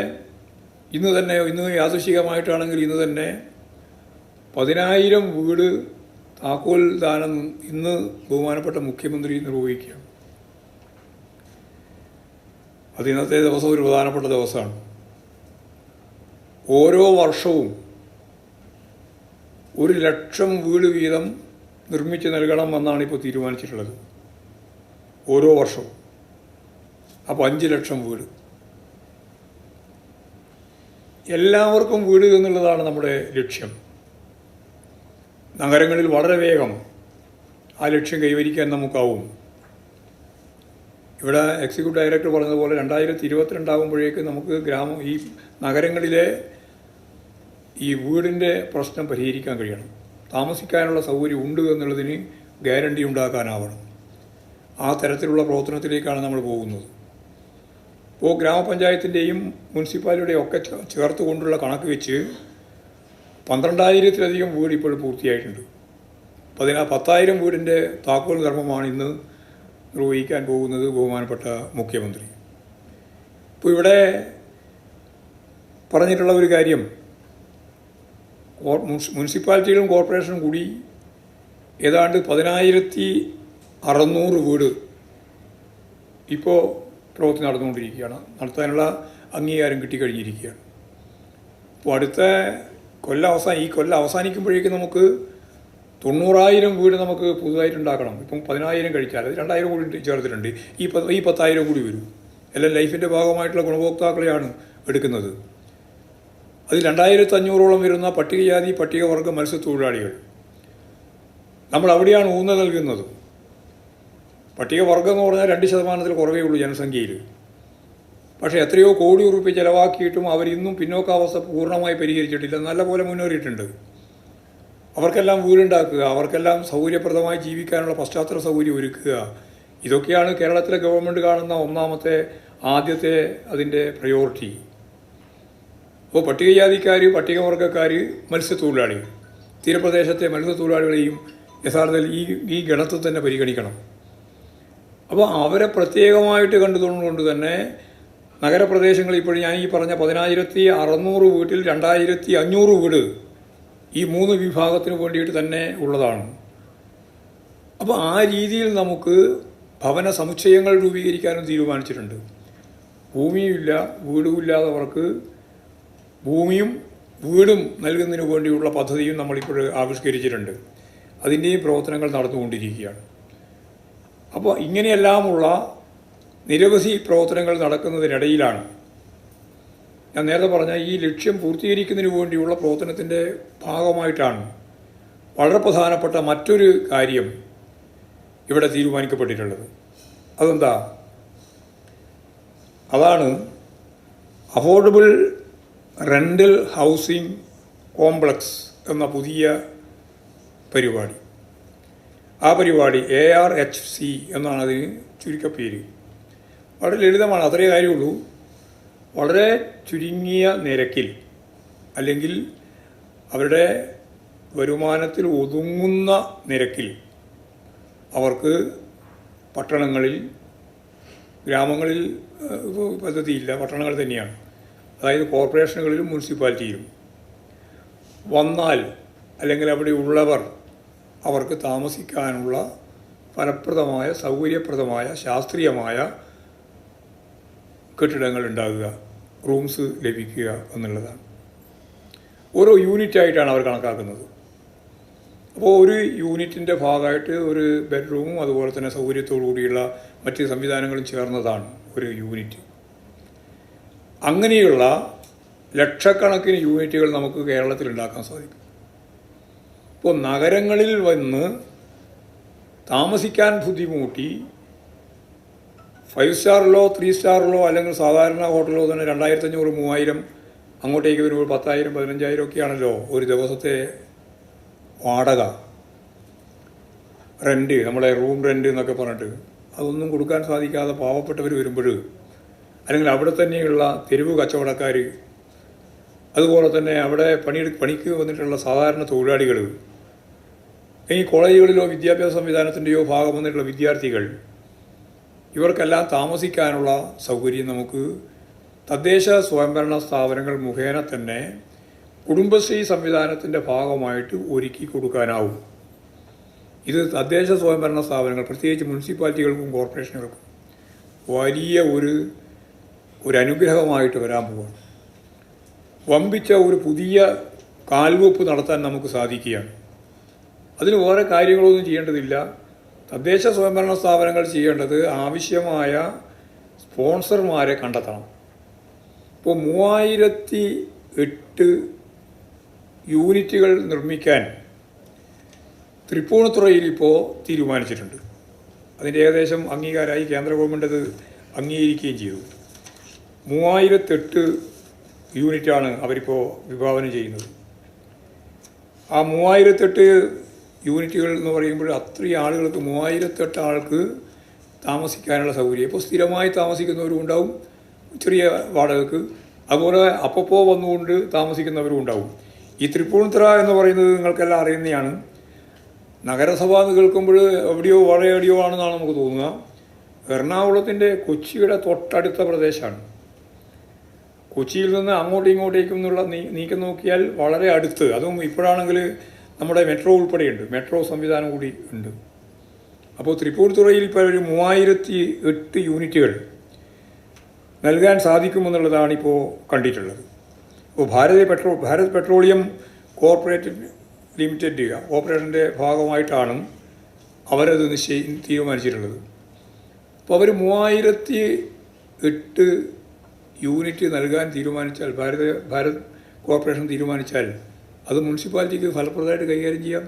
ഇന്ന് യാദൃശ്ചികമായിട്ടാണെങ്കിൽ ഇന്ന് തന്നെ 10,000 വീട് താക്കോൽ ദാനം ഇന്ന് ബഹുമാനപ്പെട്ട മുഖ്യമന്ത്രി നിർവഹിക്കുകയാണ്. അത് ഇന്നത്തെ ദിവസം ഒരു പ്രധാനപ്പെട്ട ദിവസമാണ്. ഓരോ വർഷവും 1,00,000 വീട് വീതം നിർമ്മിച്ച് നൽകണം എന്നാണ് ഇപ്പോൾ തീരുമാനിച്ചിട്ടുള്ളത്. ഓരോ വർഷവും. അപ്പോൾ 5 ലക്ഷം വീട്. എല്ലാവർക്കും വീട് എന്നുള്ളതാണ് നമ്മുടെ ലക്ഷ്യം. നഗരങ്ങളിൽ വളരെ വേഗം ആ ലക്ഷ്യം കൈവരിക്കാൻ നമുക്കാവും. ഇവിടെ എക്സിക്യൂട്ടീവ് ഡയറക്ടർ പറഞ്ഞതുപോലെ 2022 ആകുമ്പോഴേക്ക് നമുക്ക് ഈ നഗരങ്ങളിലെ ഈ വീടിൻ്റെ പ്രശ്നം പരിഹരിക്കാൻ കഴിയണം. താമസിക്കാനുള്ള സൗകര്യം ഉണ്ട് എന്നുള്ളതിന് ഗ്യാരണ്ടി ഉണ്ടാക്കാനാവണം. ആ തരത്തിലുള്ള പ്രവർത്തനത്തിലേക്കാണ് നമ്മൾ പോകുന്നത്. ഇപ്പോൾ ഗ്രാമപഞ്ചായത്തിൻ്റെയും മുനിസിപ്പാലിറ്റിയുടെയും ഒക്കെ ചേർത്ത് കൊണ്ടുള്ള കണക്ക് വെച്ച് 12,000-ലധികം വീട് ഇപ്പോൾ പൂർത്തിയായിട്ടുണ്ട്. 10,000 വീടിൻ്റെ താക്കോൽ കർമ്മമാണ് ഇന്ന് നിർവഹിക്കാൻ പോകുന്നത് ബഹുമാനപ്പെട്ട മുഖ്യമന്ത്രി. ഇപ്പോൾ ഇവിടെ പറഞ്ഞിട്ടുള്ള ഒരു കാര്യം, മുനിസിപ്പാലിറ്റികളും കോർപ്പറേഷനും കൂടി ഏതാണ്ട് 10,600 വീട് ഇപ്പോൾ പ്രവൃത്തി നടന്നുകൊണ്ടിരിക്കുകയാണ്. നടത്താനുള്ള അംഗീകാരം കിട്ടിക്കഴിഞ്ഞിരിക്കുകയാണ്. അപ്പോൾ അടുത്ത ഈ കൊല്ലം അവസാനിക്കുമ്പോഴേക്കും നമുക്ക് 90,000 വീട് നമുക്ക് പുതുതായിട്ടുണ്ടാക്കണം. ഇപ്പം 10,000 കഴിച്ചാൽ അത് 2,000 കൂടി ചേർത്തിട്ടുണ്ട്. ഈ 10,000 കൂടി വരും. എല്ലാം ലൈഫിൻ്റെ ഭാഗമായിട്ടുള്ള ഗുണഭോക്താക്കളെയാണ് എടുക്കുന്നത്. അതിൽ 2,500-ഓളം വരുന്ന പട്ടികജാതി പട്ടികവർഗ മത്സ്യത്തൊഴിലാളികൾ. നമ്മൾ അവിടെയാണ് ഊന്നൽ നൽകുന്നത്. പട്ടികവർഗം എന്ന് പറഞ്ഞാൽ 2% കുറവേ ഉള്ളൂ ജനസംഖ്യയിൽ. പക്ഷേ എത്രയോ കോടി രൂപ ചിലവാക്കിയിട്ടും അവരിന്നും പിന്നോക്കാവസ്ഥ പൂർണ്ണമായി പരിഹരിച്ചിട്ടില്ല. നല്ലപോലെ മുന്നേറിയിട്ടുണ്ട്. അവർക്കെല്ലാം വീടുണ്ടാക്കുക, അവർക്കെല്ലാം സൗകര്യപ്രദമായി ജീവിക്കാനുള്ള പശ്ചാത്തല സൗകര്യം ഒരുക്കുക. ഇതൊക്കെയാണ് കേരളത്തിലെ ഗവൺമെൻറ് കാണുന്ന ആദ്യത്തെ അതിൻ്റെ പ്രയോറിറ്റി. അപ്പോൾ പട്ടികജാതിക്കാർ, പട്ടികവർഗക്കാർ, മത്സ്യത്തൊഴിലാളികൾ, തീരപ്രദേശത്തെ മത്സ്യത്തൊഴിലാളികളെയും യഥാർത്ഥത്തിൽ ഈ ഗണത്തിൽ തന്നെ പരിഗണിക്കണം. അപ്പോൾ അവരെ പ്രത്യേകമായിട്ട് കണ്ടുകൊണ്ട് തന്നെ നഗരപ്രദേശങ്ങളിൽ ഇപ്പോൾ ഞാൻ ഈ പറഞ്ഞ 10,600 വീട്ടിൽ 2,500 വീട് ഈ 3 വിഭാഗത്തിന് വേണ്ടിയിട്ട് തന്നെ ഉള്ളതാണ്. അപ്പോൾ ആ രീതിയിൽ നമുക്ക് ഭവന സമുച്ചയങ്ങൾ രൂപീകരിക്കാനും തീരുമാനിച്ചിട്ടുണ്ട്. ഭൂമിയുമില്ല വീടുമില്ലാത്തവർക്ക് ഭൂമിയും വീടും നൽകുന്നതിന് വേണ്ടിയുള്ള പദ്ധതിയും നമ്മളിപ്പോൾ ആവിഷ്കരിച്ചിട്ടുണ്ട്. അതിൻ്റെയും പ്രവർത്തനങ്ങൾ നടന്നുകൊണ്ടിരിക്കുകയാണ്. അപ്പോൾ ഇങ്ങനെയെല്ലാമുള്ള നിരവധി പ്രവർത്തനങ്ങൾ നടക്കുന്നതിനിടയിലാണ് ഞാൻ നേരത്തെ പറഞ്ഞ ഈ ലക്ഷ്യം പൂർത്തീകരിക്കുന്നതിന് വേണ്ടിയുള്ള പ്രവർത്തനത്തിൻ്റെ ഭാഗമായിട്ടാണ് വളരെ പ്രധാനപ്പെട്ട മറ്റൊരു കാര്യം ഇവിടെ തീരുമാനിക്കപ്പെട്ടിട്ടുള്ളത്. അതെന്താ? അതാണ് അഫോർഡബിൾ റെൻ്റൽ ഹൗസിംഗ് കോംപ്ലക്സ് എന്ന പുതിയ പരിപാടി. ആ പരിപാടി ARHC എന്നാണ് അതിന് ചുരുക്കപ്പേര്. വളരെ ലളിതമാണ്, അത്രേ കാര്യമുള്ളൂ. വളരെ ചുരുങ്ങിയ നിരക്കിൽ, അല്ലെങ്കിൽ അവരുടെ വരുമാനത്തിൽ ഒതുങ്ങുന്ന നിരക്കിൽ അവർക്ക് പട്ടണങ്ങളിൽ, ഗ്രാമങ്ങളിൽ പദ്ധതിയില്ല, പട്ടണങ്ങൾ തന്നെയാണ്, അതായത് കോർപ്പറേഷനുകളിലും മുനിസിപ്പാലിറ്റിയിലും വന്നാൽ, അല്ലെങ്കിൽ അവിടെ ഉള്ളവർ അവർക്ക് താമസിക്കാനുള്ള ഫലപ്രദമായ, സൗകര്യപ്രദമായ, ശാസ്ത്രീയമായ കെട്ടിടങ്ങൾ ഉണ്ടാകുക, റൂംസ് ലഭിക്കുക എന്നുള്ളതാണ്. ഓരോ യൂണിറ്റായിട്ടാണ് അവർ കണക്കാക്കുന്നത്. അപ്പോൾ ഒരു യൂണിറ്റിൻ്റെ ഭാഗമായിട്ട് ഒരു ബെഡ്റൂമും അതുപോലെ തന്നെ സൗകര്യത്തോടു കൂടിയുള്ള മറ്റ് സംവിധാനങ്ങളും ചേർന്നതാണ് ഒരു യൂണിറ്റ്. അങ്ങനെയുള്ള ലക്ഷക്കണക്കിന് യൂണിറ്റുകൾ നമുക്ക് കേരളത്തിൽ ഉണ്ടാക്കാൻ സാധിക്കും. ഇപ്പോൾ നഗരങ്ങളിൽ വന്ന് താമസിക്കാൻ ബുദ്ധിമുട്ടി 5 സ്റ്റാറിലോ 3 സ്റ്റാറിലോ അല്ലെങ്കിൽ സാധാരണ ഹോട്ടലിലോ തന്നെ 2500, 3000 അങ്ങോട്ടേക്ക് വരുമ്പോൾ 10,000, 15,000 ഒക്കെയാണല്ലോ ഒരു ദിവസത്തെ വാടക, റെൻറ്റ്, നമ്മളെ റൂം റെൻറ്റ് എന്നൊക്കെ പറഞ്ഞിട്ട്. അതൊന്നും കൊടുക്കാൻ സാധിക്കാതെ പാവപ്പെട്ടവർ വരുമ്പോൾ, അല്ലെങ്കിൽ അവിടെ തന്നെയുള്ള തെരുവ് കച്ചവടക്കാർ, അതുപോലെ തന്നെ അവിടെ പണിക്ക് വന്നിട്ടുള്ള സാധാരണ തൊഴിലാളികൾ, ഈ കോളേജുകളിലോ വിദ്യാഭ്യാസ സംവിധാനത്തിൻ്റെയോ ഭാഗം വന്നിട്ടുള്ള വിദ്യാർത്ഥികൾ, ഇവർക്കെല്ലാം താമസിക്കാനുള്ള സൗകര്യം നമുക്ക് തദ്ദേശ സ്വയംഭരണ സ്ഥാപനങ്ങൾ മുഖേന തന്നെ കുടുംബശ്രീ സംവിധാനത്തിൻ്റെ ഭാഗമായിട്ട് ഒരുക്കി കൊടുക്കാനാവും. ഇത് തദ്ദേശ സ്വയംഭരണ സ്ഥാപനങ്ങൾ, പ്രത്യേകിച്ച് മുനിസിപ്പാലിറ്റികൾക്കും കോർപ്പറേഷനുകൾക്കും വലിയ ഒരു അനുഗ്രഹമായിട്ട് വരാൻ പോവുകയാണ്. വമ്പിച്ച ഒരു പുതിയ കാൽവെപ്പ് നടത്താൻ നമുക്ക് സാധിക്കുകയാണ്. അതിന് വേറെ കാര്യങ്ങളൊന്നും ചെയ്യേണ്ടതില്ല. തദ്ദേശ സ്വയംഭരണ സ്ഥാപനങ്ങൾ ചെയ്യേണ്ടത് ആവശ്യമായ സ്പോൺസർമാരെ കണ്ടെത്തണം. ഇപ്പോൾ 3008 യൂണിറ്റുകൾ നിർമ്മിക്കാൻ തൃപ്പൂണിത്തുറയിൽ ഇപ്പോൾ തീരുമാനിച്ചിട്ടുണ്ട്. അതിൻ്റെ ഏകദേശം അംഗീകാരമായി, കേന്ദ്ര ഗവൺമെൻറ് അത് അംഗീകരിക്കുകയും ചെയ്തു. 3008 യൂണിറ്റാണ് അവരിപ്പോൾ വിഭാവനം ചെയ്യുന്നത്. ആ 3008 യൂണിറ്റുകൾ എന്ന് പറയുമ്പോൾ അത്രയും ആളുകൾക്ക്, 3008 ആൾക്ക് താമസിക്കാനുള്ള സൗകര്യം. ഇപ്പോൾ സ്ഥിരമായി താമസിക്കുന്നവരും ഉണ്ടാവും, ചെറിയ വാടകയ്ക്ക്, അതുപോലെ അപ്പപ്പോൾ വന്നുകൊണ്ട് താമസിക്കുന്നവരും ഉണ്ടാവും. ഈ തൃപ്പൂണിത്തുറ എന്ന് പറയുന്നത് നിങ്ങൾക്കെല്ലാം അറിയുന്നതാണ്. നഗരസഭ എന്ന് കേൾക്കുമ്പോൾ എവിടെയോ വളരെ എവിടെയോ ആണെന്നാണ് നമുക്ക് തോന്നുക. എറണാകുളത്തിൻ്റെ കൊച്ചിയുടെ തൊട്ടടുത്ത പ്രദേശമാണ്. കൊച്ചിയിൽ നിന്ന് അങ്ങോട്ടും ഇങ്ങോട്ടേക്കും എന്നുള്ള നീക്കം നോക്കിയാൽ വളരെ അടുത്ത്, അതും ഇപ്പോഴാണെങ്കിൽ നമ്മുടെ മെട്രോ ഉൾപ്പെടെയുണ്ട്, മെട്രോ സംവിധാനം കൂടി ഉണ്ട്. അപ്പോൾ തൃപ്പൂണിത്തുറയിൽ ഇപ്പോൾ ഒരു 3008 യൂണിറ്റുകൾ നൽകാൻ സാധിക്കുമെന്നുള്ളതാണ് ഇപ്പോൾ കണ്ടിട്ടുള്ളത്. അപ്പോൾ ഭാരത് പെട്രോളിയം കോർപ്പറേറ്റീവ് ലിമിറ്റഡ് ഓപ്പറേഷൻ്റെ ഭാഗമായിട്ടാണ് അവരത് തീരുമാനിച്ചിട്ടുള്ളത്. അപ്പോൾ അവർ 3008 യൂണിറ്റ് നൽകാൻ തീരുമാനിച്ചാൽ, ഭാരത് കോർപ്പറേഷൻ തീരുമാനിച്ചാൽ, അത് മുനിസിപ്പാലിറ്റിക്ക് ഫലപ്രദമായിട്ട് കൈകാര്യം ചെയ്യാം.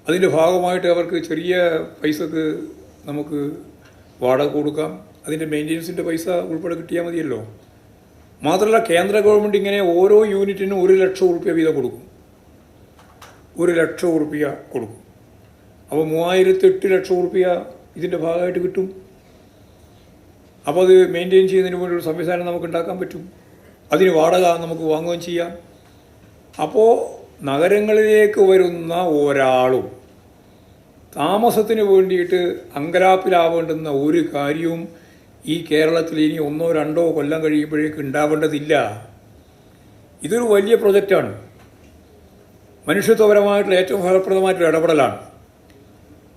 അതിൻ്റെ ഭാഗമായിട്ട് അവർക്ക് ചെറിയ പൈസക്ക് നമുക്ക് വാടക കൊടുക്കാം. അതിൻ്റെ മെയിൻ്റെനൻസിൻ്റെ പൈസ ഉൾപ്പെടെ കിട്ടിയാൽ മതിയല്ലോ. മാത്രമല്ല, കേന്ദ്ര ഗവൺമെൻറ് ഇങ്ങനെ ഓരോ യൂണിറ്റിനും 1 ലക്ഷം ഉറുപ്പ്യ വീതം കൊടുക്കും. 1 ലക്ഷം ഉറുപ്പ്യ കൊടുക്കും. അപ്പോൾ 3008 ലക്ഷം ഉറുപ്പ്യ ഇതിൻ്റെ ഭാഗമായിട്ട് കിട്ടും. അപ്പോൾ അത് മെയിൻറ്റെയിൻ ചെയ്യുന്നതിന് വേണ്ടിയുള്ള സംവിധാനം നമുക്ക് ഉണ്ടാക്കാൻ പറ്റും. അതിന് വാടക നമുക്ക് വാങ്ങുകയും ചെയ്യാം. അപ്പോൾ നഗരങ്ങളിലേക്ക് വരുന്ന ഒരാളും താമസത്തിന് വേണ്ടിയിട്ട് അങ്കലാപ്പിലാവേണ്ടുന്ന ഒരു കാര്യവും ഈ കേരളത്തിൽ ഇനി 1 or 2 കൊല്ലം കഴിയുമ്പോഴേക്ക് ഉണ്ടാവേണ്ടതില്ല. ഇതൊരു വലിയ പ്രൊജക്റ്റാണ്. മനുഷ്യത്വപരമായിട്ടുള്ള ഏറ്റവും ഫലപ്രദമായിട്ടുള്ള ഇടപെടലാണ്.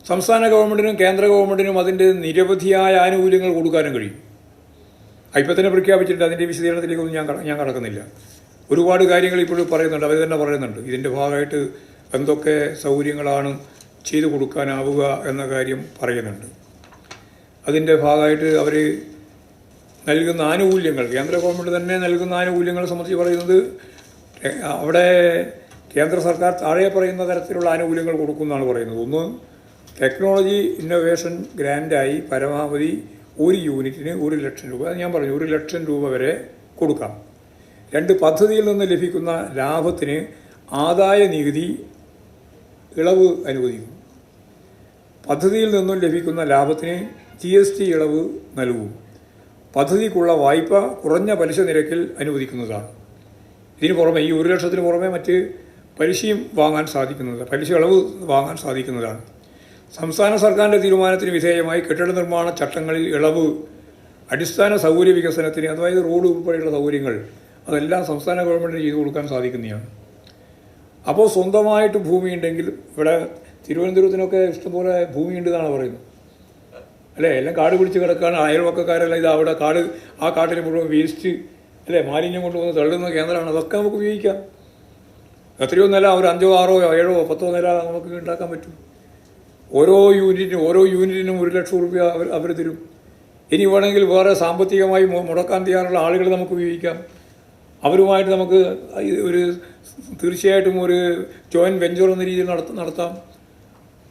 സംസ്ഥാന ഗവൺമെൻറ്റിനും കേന്ദ്ര ഗവൺമെൻറ്റിനും അതിൻ്റെ നിരവധിയായ ആനുകൂല്യങ്ങൾ കൊടുക്കാനും കഴിയും. ഇപ്പം തന്നെ പ്രഖ്യാപിച്ചിട്ടുണ്ട്. അതിൻ്റെ വിശദീകരണത്തിലേക്കൊന്നും ഞാൻ കടക്കുന്നില്ല. ഒരുപാട് കാര്യങ്ങൾ ഇപ്പോഴും പറയുന്നുണ്ട്, അവർ തന്നെ പറയുന്നുണ്ട്. ഇതിൻ്റെ ഭാഗമായിട്ട് എന്തൊക്കെ സൗകര്യങ്ങളാണ് ചെയ്തു കൊടുക്കാനാവുക എന്ന കാര്യം പറയുന്നുണ്ട്. അതിൻ്റെ ഭാഗമായിട്ട് അവർ നൽകുന്ന ആനുകൂല്യങ്ങൾ, കേന്ദ്ര ഗവൺമെൻറ് തന്നെ നൽകുന്ന ആനുകൂല്യങ്ങളെ സംബന്ധിച്ച് പറയുന്നത്, അവിടെ കേന്ദ്ര സർക്കാർ താഴെ പറയുന്ന തരത്തിലുള്ള ആനുകൂല്യങ്ങൾ കൊടുക്കുമെന്നാണ് പറയുന്നത്. ഒന്ന്, ടെക്നോളജി ഇന്നൊവേഷൻ ഗ്രാൻഡായി പരമാവധി ഒരു യൂണിറ്റിന് 1,00,000 രൂപ, അത് ഞാൻ പറഞ്ഞു 1,00,000 രൂപ വരെ കൊടുക്കാം. 2, പദ്ധതിയിൽ നിന്ന് ലഭിക്കുന്ന ലാഭത്തിന് ആദായ നികുതി ഇളവ് അനുവദിക്കും. പദ്ധതിയിൽ നിന്നും ലഭിക്കുന്ന ലാഭത്തിന് GST ഇളവ് നൽകും. പദ്ധതിക്കുള്ള വായ്പ കുറഞ്ഞ പലിശ നിരക്കിൽ അനുവദിക്കുന്നതാണ്. ഇതിന് പുറമെ ഈ 1,00,000-ന് പുറമെ മറ്റ് പലിശയും വാങ്ങാൻ സാധിക്കുന്നതാണ്, പലിശ ഇളവ് വാങ്ങാൻ സാധിക്കുന്നതാണ്. സംസ്ഥാന സർക്കാരിൻ്റെ തീരുമാനത്തിന് വിധേയമായി കെട്ടിട നിർമ്മാണ ചട്ടങ്ങളിൽ ഇളവ്, അടിസ്ഥാന സൗകര്യ വികസനത്തിന്, അതായത് റോഡ് ഉൾപ്പെടെയുള്ള സൗകര്യങ്ങൾ, അതെല്ലാം സംസ്ഥാന ഗവൺമെൻറ്റിന് ചെയ്തു കൊടുക്കാൻ സാധിക്കുന്നതാണ്. അപ്പോൾ സ്വന്തമായിട്ട് ഭൂമി ഉണ്ടെങ്കിൽ, ഇവിടെ തിരുവനന്തപുരത്തിനൊക്കെ ഇഷ്ടംപോലെ ഭൂമിയുണ്ട് എന്നാണ് പറയുന്നത് അല്ലേ. എല്ലാം കാട് പിടിച്ച് കിടക്കുകയാണ്. അയൽവക്കക്കാരെല്ലാം ഇത് അവിടെ ആ കാട്ടിൽ മുഴുവൻ വേസ്റ്റ് അല്ലേ, മാലിന്യം കൊണ്ടുവന്ന് തള്ളുന്ന കേന്ദ്രമാണ്. അതൊക്കെ നമുക്ക് ഉപയോഗിക്കാം. എത്രയോ നില, ഒരു 5, 6, 7, 10 നില നമുക്ക് ഉണ്ടാക്കാൻ പറ്റും. ഓരോ യൂണിറ്റിനും 1,00,000 രൂപ അവർ തരും. ഇനി വേണമെങ്കിൽ വേറെ സാമ്പത്തികമായി മുടക്കാൻ തയ്യാറുള്ള ആളുകൾ നമുക്ക് ഉപയോഗിക്കാം. അവരുമായിട്ട് നമുക്ക് തീർച്ചയായിട്ടും ഒരു ജോയിൻറ്റ് വെഞ്ചർ എന്ന രീതിയിൽ നടത്താം.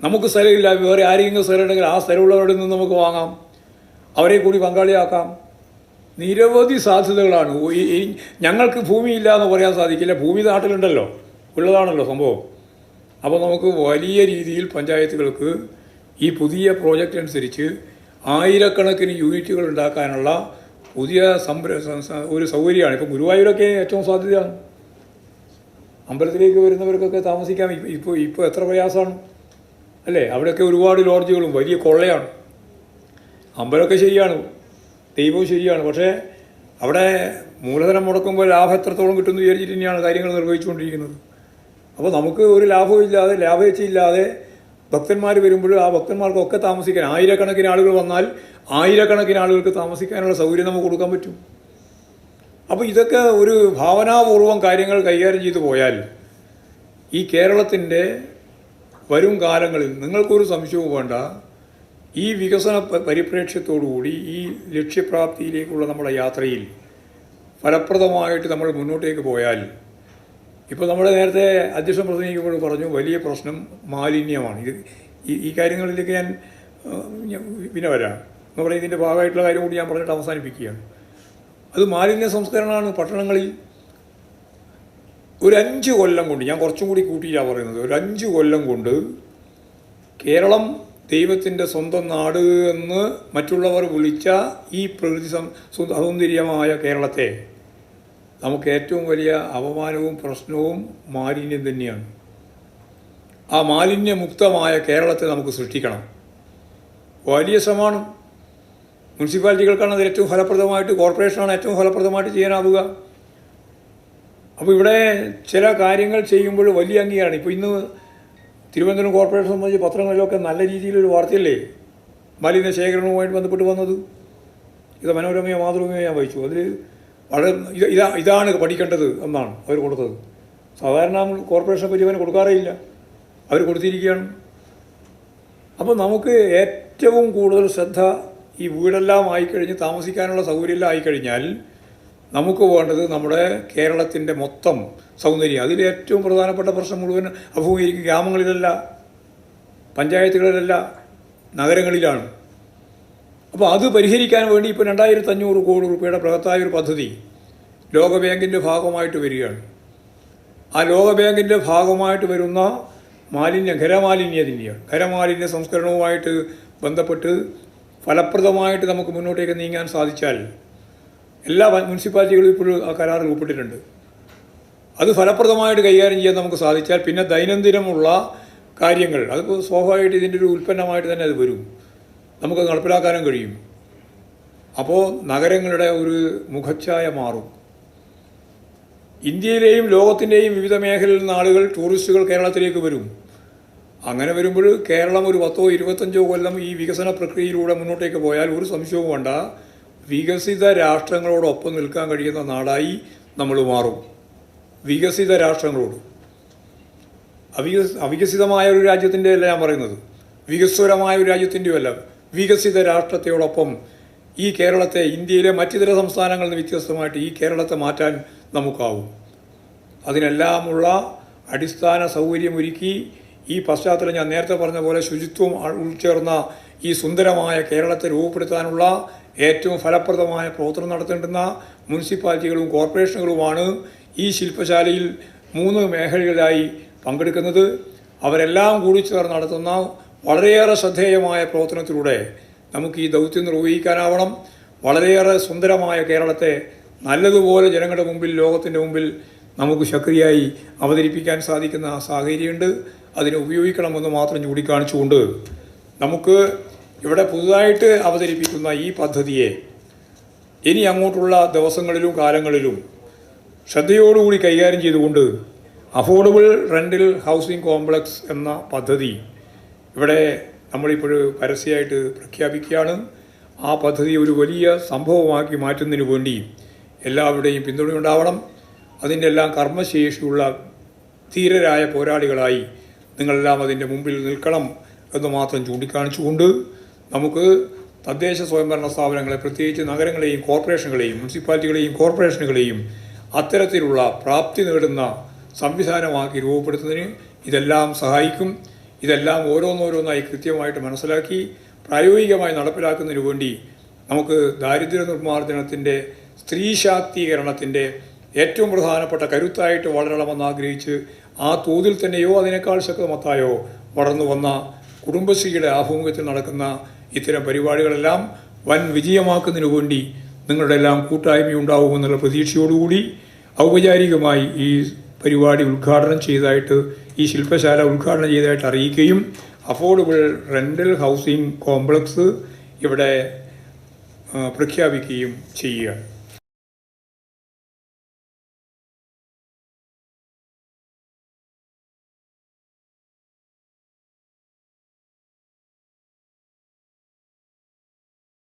നമുക്ക് സ്ഥലമില്ല, വേറെ ആരെങ്കിലും സ്ഥലം ഉണ്ടെങ്കിൽ ആ സ്ഥലമുള്ളവരിൽ നിന്ന് നമുക്ക് വാങ്ങാം, അവരെ കൂടി പങ്കാളിയാക്കാം. നിരവധി സാധ്യതകളാണ്. ഞങ്ങൾക്ക് ഭൂമിയില്ല എന്ന് പറയാൻ സാധിക്കില്ല. ഭൂമി നാട്ടിലുണ്ടല്ലോ, ഉള്ളതാണല്ലോ സംഭവം. അപ്പോൾ നമുക്ക് വലിയ രീതിയിൽ പഞ്ചായത്തുകൾക്ക് ഈ പുതിയ പ്രോജക്റ്റ് അനുസരിച്ച് ആയിരക്കണക്കിന് യൂണിറ്റുകൾ ഉണ്ടാക്കാനുള്ള പുതിയ ഒരു സൗകര്യമാണ്. ഇപ്പോൾ ഗുരുവായൂരൊക്കെ ഏറ്റവും സാധ്യതയാണ്. അമ്പലത്തിലേക്ക് വരുന്നവർക്കൊക്കെ താമസിക്കാം. ഇപ്പോൾ എത്ര പ്രയാസമാണ് അല്ലേ. അവിടെയൊക്കെ ഒരുപാട് ലോഡ്ജുകളും വലിയ കൊള്ളയാണ്. അമ്പലമൊക്കെ ശരിയാണ്, ദൈവവും ശരിയാണ്. പക്ഷേ അവിടെ മൂലധനം മുടക്കുമ്പോൾ ലാഭം എത്രത്തോളം കിട്ടുമെന്ന് വിചാരിച്ചിട്ട് തന്നെയാണ് കാര്യങ്ങൾ നിർവഹിച്ചുകൊണ്ടിരിക്കുന്നത്. അപ്പോൾ നമുക്ക് ഒരു ലാഭമില്ലാതെ, ലാഭേച്ഛയില്ലാതെ ഭക്തന്മാർ വരുമ്പോൾ ആ ഭക്തന്മാർക്കൊക്കെ താമസിക്കാൻ, ആയിരക്കണക്കിന് ആളുകൾ വന്നാൽ ആയിരക്കണക്കിന് ആളുകൾക്ക് താമസിക്കാനുള്ള സൗകര്യം നമുക്ക് കൊടുക്കാൻ പറ്റും. അപ്പോൾ ഇതൊക്കെ ഒരു ഭാവനാപൂർവം കാര്യങ്ങൾ കൈകാര്യം ചെയ്തു പോയാൽ ഈ കേരളത്തിൻ്റെ വരും കാലങ്ങളിൽ നിങ്ങൾക്കൊരു സംശയവും വേണ്ട, ഈ വികസന പരിപ്രേക്ഷ്യത്തോടുകൂടി ഈ ലക്ഷ്യപ്രാപ്തിയിലേക്കുള്ള നമ്മുടെ യാത്രയിൽ ഫലപ്രദമായിട്ട് നമ്മൾ മുന്നോട്ടേക്ക് പോയാൽ, ഇപ്പോൾ നമ്മൾ നേരത്തെ അധ്യക്ഷൻ പ്രസംഗിക്കുമ്പോൾ പറഞ്ഞു വലിയ പ്രശ്നം മാലിന്യമാണ്. ഈ കാര്യങ്ങളിലേക്ക് ഞാൻ പിന്നെ വരാം. നമ്മുടെ ഇതിൻ്റെ ഭാഗമായിട്ടുള്ള കാര്യം കൂടി ഞാൻ പറഞ്ഞിട്ട് അവസാനിപ്പിക്കുകയാണ്. അത് മാലിന്യ സംസ്കരണമാണ്. പട്ടണങ്ങളിൽ ഒരു 5 കൊല്ലം കൊണ്ട്, ഞാൻ കുറച്ചും കൂടി കൂട്ടിയിട്ടാണ് പറയുന്നത്, ഒരു 5 കൊല്ലം കൊണ്ട് കേരളം ദൈവത്തിൻ്റെ സ്വന്തം നാട് എന്ന് മറ്റുള്ളവർ വിളിച്ച ഈ പ്രകൃതി സൗന്ദര്യമായ കേരളത്തെ നമുക്ക് ഏറ്റവും വലിയ അപമാനവും പ്രശ്നവും മാലിന്യം തന്നെയാണ്. ആ മാലിന്യമുക്തമായ കേരളത്തെ നമുക്ക് സൃഷ്ടിക്കണം. വലിയ ശ്രമമാണ്. മുനിസിപ്പാലിറ്റികൾക്കാണ് അത് ഏറ്റവും ഫലപ്രദമായിട്ട്, കോർപ്പറേഷനാണ് ഏറ്റവും ഫലപ്രദമായിട്ട് ചെയ്യാനാവുക. അപ്പോൾ ഇവിടെ ചില കാര്യങ്ങൾ ചെയ്യുമ്പോൾ വലിയ അംഗീകാരമാണ്. ഇപ്പോൾ ഇന്ന് തിരുവനന്തപുരം കോർപ്പറേഷൻ സംബന്ധിച്ച് പത്രങ്ങളിലൊക്കെ നല്ല രീതിയിലൊരു വാർത്തയല്ലേ മാലിന്യ ശേഖരണവുമായിട്ട് ബന്ധപ്പെട്ട് വന്നത്. ഇത് മനോരമയോ മാതൃഭൂമിയോ ഞാൻ വായിച്ചു. അതിൽ വളരെ ഇതാണ് പഠിക്കേണ്ടത് എന്നാണ് അവർ കൊടുത്തത്. സാധാരണ കോർപ്പറേഷനെ പറ്റി അവന് കൊടുക്കാറേയില്ല, അവർ കൊടുത്തിരിക്കുകയാണ്. അപ്പോൾ നമുക്ക് ഏറ്റവും കൂടുതൽ ശ്രദ്ധ ഈ വീടെല്ലാം ആയിക്കഴിഞ്ഞ് താമസിക്കാനുള്ള സൗകര്യമെല്ലാം ആയിക്കഴിഞ്ഞാൽ നമുക്ക് വേണ്ടത് നമ്മുടെ കേരളത്തിൻ്റെ മൊത്തം സൗന്ദര്യം. അതിൽ ഏറ്റവും പ്രധാനപ്പെട്ട പ്രശ്നം മുഴുവൻ അഭിമുഖീകരിക്കും ഗ്രാമങ്ങളിലല്ല, പഞ്ചായത്തുകളിലല്ല, നഗരങ്ങളിലാണ്. അപ്പോൾ അത് പരിഹരിക്കാൻ വേണ്ടി ഇപ്പോൾ 2,500 കോടി രൂപയുടെ ബൃഹത്തായ ഒരു പദ്ധതി ലോകബാങ്കിൻ്റെ ഭാഗമായിട്ട് വരികയാണ്. ആ ലോകബാങ്കിൻ്റെ ഭാഗമായിട്ട് വരുന്ന ഖരമാലിന്യ സംസ്കരണവുമായിട്ട് ബന്ധപ്പെട്ട് ഫലപ്രദമായിട്ട് നമുക്ക് മുന്നോട്ടേക്ക് നീങ്ങാൻ സാധിച്ചാൽ, എല്ലാ മുനിസിപ്പാലിറ്റികളും ഇപ്പോഴും ആ കരാറിൽ ഉൾപ്പെട്ടിട്ടുണ്ട്. അത് ഫലപ്രദമായിട്ട് കൈകാര്യം ചെയ്യാൻ നമുക്ക് സാധിച്ചാൽ പിന്നെ ദൈനംദിനമുള്ള കാര്യങ്ങൾ, അതിപ്പോൾ സ്വാഭാവികമായിട്ട് ഇതിൻ്റെ ഒരു ഉൽപ്പന്നമായിട്ട് തന്നെ അത് വരും, നമുക്ക് നടപ്പിലാക്കാനും കഴിയും. അപ്പോൾ നഗരങ്ങളുടെ ഒരു മുഖച്ഛായ മാറും. ഇന്ത്യയിലെയും ലോകത്തിൻ്റെയും വിവിധ മേഖലയിൽ നിന്ന് ആളുകൾ, ടൂറിസ്റ്റുകൾ കേരളത്തിലേക്ക് വരും. അങ്ങനെ വരുമ്പോൾ കേരളം ഒരു 10 25 കൊല്ലം ഈ വികസന പ്രക്രിയയിലൂടെ മുന്നോട്ടേക്ക് പോയാൽ ഒരു സംശയവും വേണ്ട, വികസിത രാഷ്ട്രങ്ങളോടൊപ്പം നിൽക്കാൻ കഴിയുന്ന നാടായി നമ്മൾ മാറും. വികസിത രാഷ്ട്രങ്ങളോട്, അവികസിതമായ ഒരു രാജ്യത്തിൻ്റെ അല്ല ഞാൻ പറയുന്നത്, വികസ്വരമായ ഒരു രാജ്യത്തിൻ്റെയും അല്ല, വികസിത രാഷ്ട്രത്തോടൊപ്പം ഈ കേരളത്തെ, ഇന്ത്യയിലെ മറ്റിതര സംസ്ഥാനങ്ങളിൽ നിന്ന് വ്യത്യസ്തമായിട്ട് ഈ കേരളത്തെ മാറ്റാൻ നമുക്കാവും. അതിനെല്ലാമുള്ള അടിസ്ഥാന സൗകര്യമൊരുക്കി ഈ പശ്ചാത്തലം ഞാൻ നേരത്തെ പറഞ്ഞ പോലെ ശുചിത്വം ഉൾച്ചേർന്ന ഈ സുന്ദരമായ കേരളത്തെ രൂപപ്പെടുത്താനുള്ള ഏറ്റവും ഫലപ്രദമായ പ്രവർത്തനം നടത്തേണ്ടുന്ന മുനിസിപ്പാലിറ്റികളും കോർപ്പറേഷനുകളുമാണ് ഈ ശില്പശാലയിൽ 3 മേഖലകളിലായി പങ്കെടുക്കുന്നത്. അവരെല്ലാം കൂടി ചേർന്ന് നടത്തുന്ന വളരെയേറെ ശ്രദ്ധേയമായ പ്രവർത്തനത്തിലൂടെ നമുക്ക് ഈ ദൗത്യം നിർവഹിക്കാനാവണം. വളരെയേറെ സുന്ദരമായ കേരളത്തെ നല്ലതുപോലെ ജനങ്ങളുടെ മുമ്പിൽ, ലോകത്തിൻ്റെ മുമ്പിൽ നമുക്ക് ശക്തിയായി അവതരിപ്പിക്കാൻ സാധിക്കുന്ന സാഹചര്യമുണ്ട്. അതിനെ ഉപയോഗിക്കണമെന്ന് മാത്രം ചൂണ്ടിക്കാണിച്ചുകൊണ്ട് നമുക്ക് ഇവിടെ പുതുതായിട്ട് അവതരിപ്പിക്കുന്ന ഈ പദ്ധതിയെ ഇനി അങ്ങോട്ടുള്ള ദിവസങ്ങളിലും കാലങ്ങളിലും ശ്രദ്ധയോടുകൂടി കൈകാര്യം ചെയ്തുകൊണ്ട് അഫോർഡബിൾ റെൻ്റൽ ഹൗസിംഗ് കോംപ്ലക്സ് എന്ന പദ്ധതി ഇവിടെ നമ്മളിപ്പോൾ പരസ്യമായിട്ട് പ്രഖ്യാപിക്കുകയാണ്. ആ പദ്ധതി ഒരു വലിയ സംഭവമാക്കി മാറ്റുന്നതിന് വേണ്ടി എല്ലാവരുടെയും പിന്തുണയുണ്ടാവണം. അതിൻ്റെ എല്ലാം കർമ്മശേഷിയുള്ള ധീരരായ പോരാളികളായി നിങ്ങളെല്ലാം അതിൻ്റെ മുമ്പിൽ നിൽക്കണം എന്ന് മാത്രം ചൂണ്ടിക്കാണിച്ചുകൊണ്ട് നമുക്ക് തദ്ദേശ സ്വയംഭരണ സ്ഥാപനങ്ങളെ, പ്രത്യേകിച്ച് നഗരങ്ങളെയും കോർപ്പറേഷനുകളെയും മുനിസിപ്പാലിറ്റികളെയും കോർപ്പറേഷനുകളെയും അത്തരത്തിലുള്ള പ്രാപ്തി നേടുന്ന സംവിധാനമാക്കി രൂപപ്പെടുത്തുന്നതിന് ഇതെല്ലാം സഹായിക്കും. ഇതെല്ലാം ഓരോന്നോരോന്നായി കൃത്യമായിട്ട് മനസ്സിലാക്കി പ്രായോഗികമായി നടപ്പിലാക്കുന്നതിന് വേണ്ടി നമുക്ക് ദാരിദ്ര്യ നിർമ്മാർജ്ജനത്തിൻ്റെ, സ്ത്രീ ശാക്തീകരണത്തിൻ്റെ ഏറ്റവും പ്രധാനപ്പെട്ട കരുത്തായിട്ട് വളരണമെന്ന് ആഗ്രഹിച്ച് ആ തോതിൽ തന്നെയോ അതിനേക്കാൾ ശക്തമത്തായോ വളർന്നു വന്ന കുടുംബശ്രീയുടെ ആഭിമുഖ്യത്തിൽ നടക്കുന്ന ഇത്തരം പരിപാടികളെല്ലാം വൻ വിജയമാക്കുന്നതിനു വേണ്ടി നിങ്ങളുടെ എല്ലാം കൂട്ടായ്മയുണ്ടാവുമെന്നുള്ള പ്രതീക്ഷയോടുകൂടി ഔപചാരികമായി ഈ പരിപാടി ഉദ്ഘാടനം ചെയ്തതായിട്ട്, ഈ ശില്പശാല ഉദ്ഘാടനം ചെയ്തതായിട്ട് അറിയിക്കുകയും അഫോർഡബിൾ റെൻ്റൽ ഹൗസിംഗ് കോംപ്ലക്സ് ഇവിടെ പ്രഖ്യാപിക്കുകയും ചെയ്യുക.